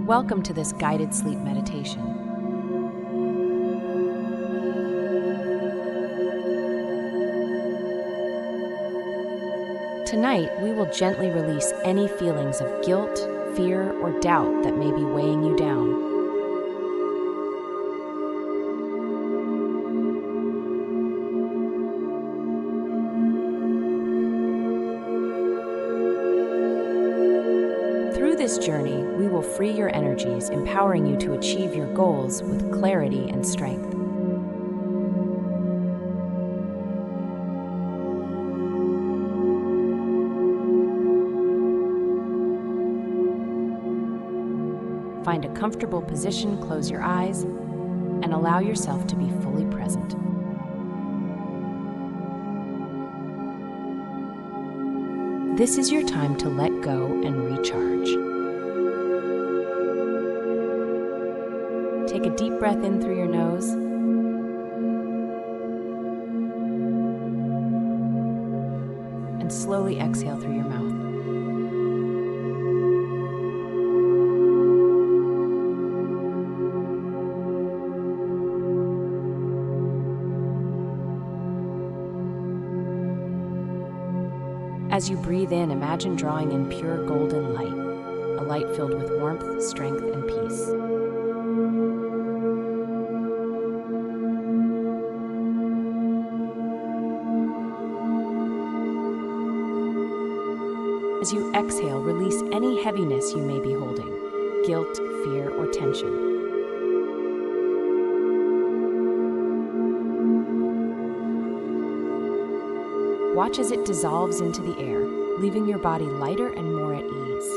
Welcome to this guided sleep meditation. Tonight, we will gently release any feelings of guilt, fear, or doubt that may be weighing you down. Through this journey, we will free your energies, empowering you to achieve your goals with clarity and strength. Find a comfortable position, close your eyes, and allow yourself to be fully present. This is your time to let go and recharge. Take a deep breath in through your nose and slowly exhale through your mouth. As you breathe in, imagine drawing in pure golden light, a light filled with warmth, strength, and peace. As you exhale, release any heaviness you may be holding, guilt, fear, or tension. Watch as it dissolves into the air, leaving your body lighter and more at ease.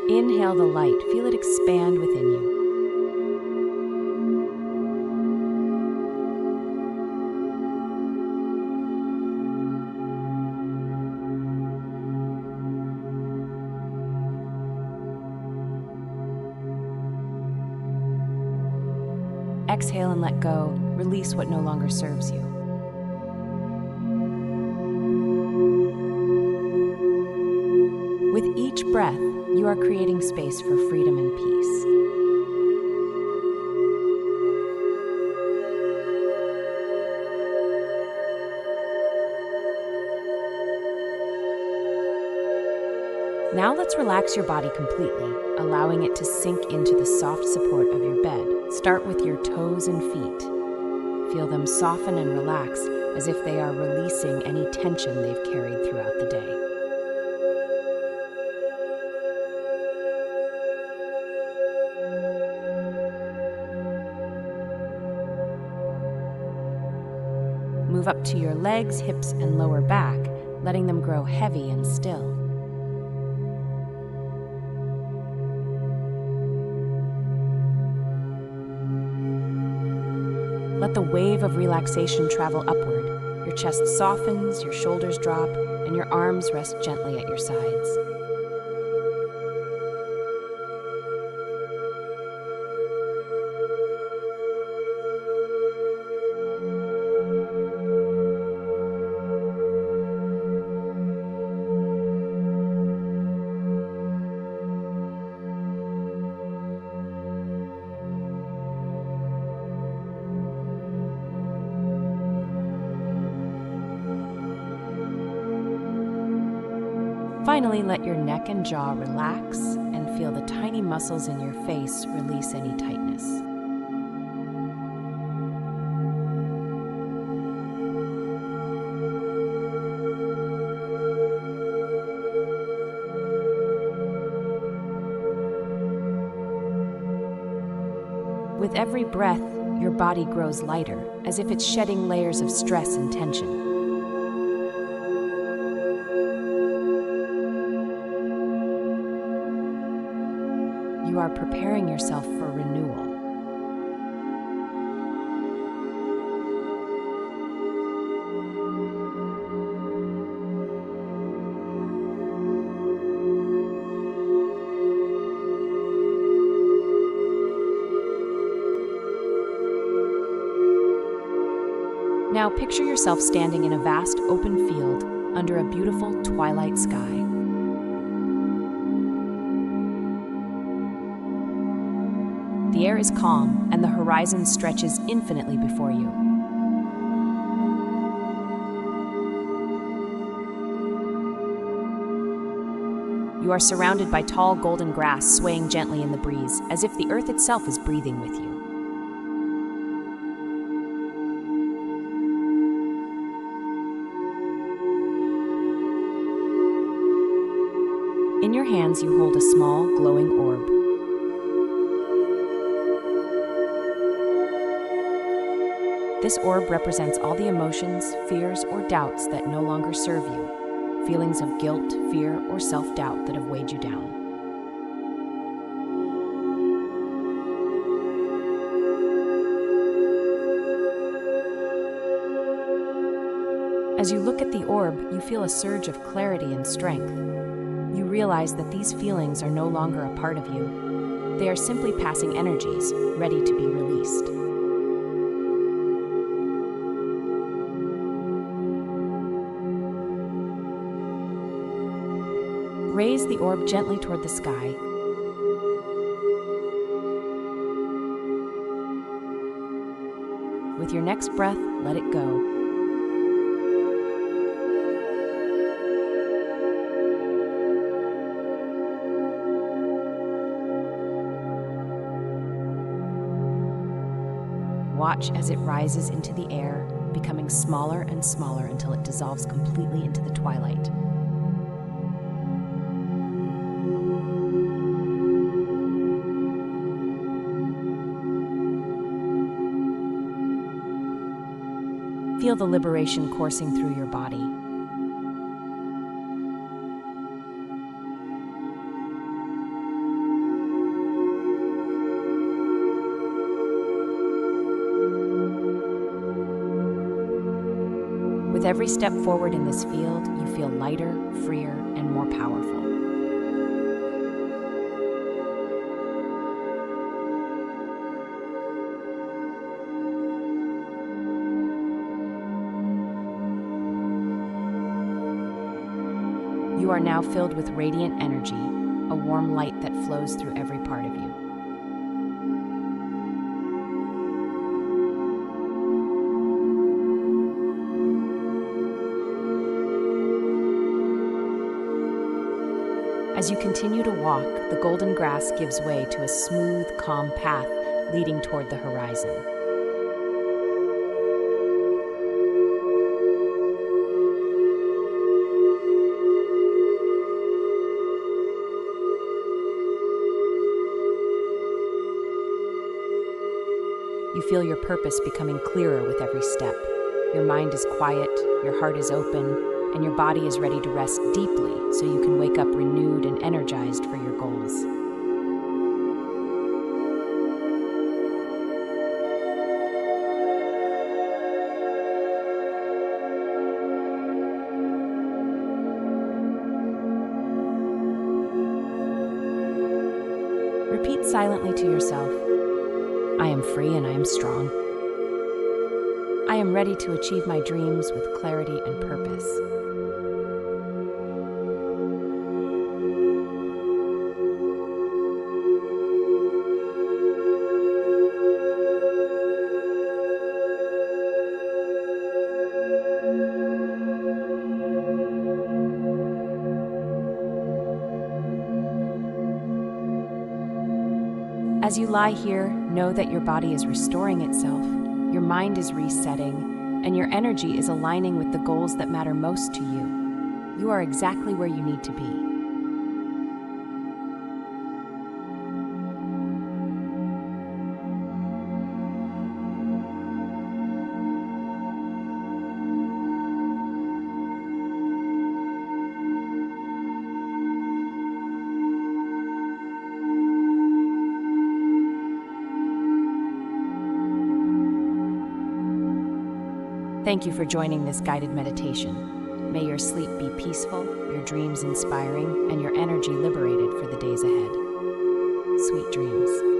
Inhale the light, feel it expand within you. Exhale and let go. Release what no longer serves you. With each breath, you are creating space for freedom and peace. Now let's relax your body completely, allowing it to sink into the soft support of your bed. Start with your toes and feet. Feel them soften and relax as if they are releasing any tension they've carried throughout the day. Move up to your legs, hips, and lower back, letting them grow heavy and still. Let the wave of relaxation travel upward. Your chest softens, your shoulders drop, and your arms rest gently at your sides. Finally, let your neck and jaw relax and feel the tiny muscles in your face release any tightness. With every breath, your body grows lighter, as if it's shedding layers of stress and tension. You are preparing yourself for renewal. Now picture yourself standing in a vast open field under a beautiful twilight sky. The air is calm and the horizon stretches infinitely before you. You are surrounded by tall golden grass swaying gently in the breeze, as if the earth itself is breathing with you. In your hands, you hold a small, glowing orb. This orb represents all the emotions, fears, or doubts that no longer serve you, feelings of guilt, fear, or self-doubt that have weighed you down. As you look at the orb, you feel a surge of clarity and strength. You realize that these feelings are no longer a part of you. They are simply passing energies, ready to be released. Raise the orb gently toward the sky. With your next breath, let it go. Watch as it rises into the air, becoming smaller and smaller until it dissolves completely into the twilight. Feel the liberation coursing through your body. With every step forward in this field, you feel lighter, freer, and more powerful. You are now filled with radiant energy, a warm light that flows through every part of you. As you continue to walk, the golden grass gives way to a smooth, calm path leading toward the horizon. You feel your purpose becoming clearer with every step. Your mind is quiet, your heart is open, and your body is ready to rest deeply so you can wake up renewed and energized for your goals. Repeat silently to yourself, I am free and I am strong. I am ready to achieve my dreams with clarity and purpose. As you lie here, know that your body is restoring itself, your mind is resetting, and your energy is aligning with the goals that matter most to you. You are exactly where you need to be. Thank you for joining this guided meditation. May your sleep be peaceful, your dreams inspiring, and your energy liberated for the days ahead. Sweet dreams.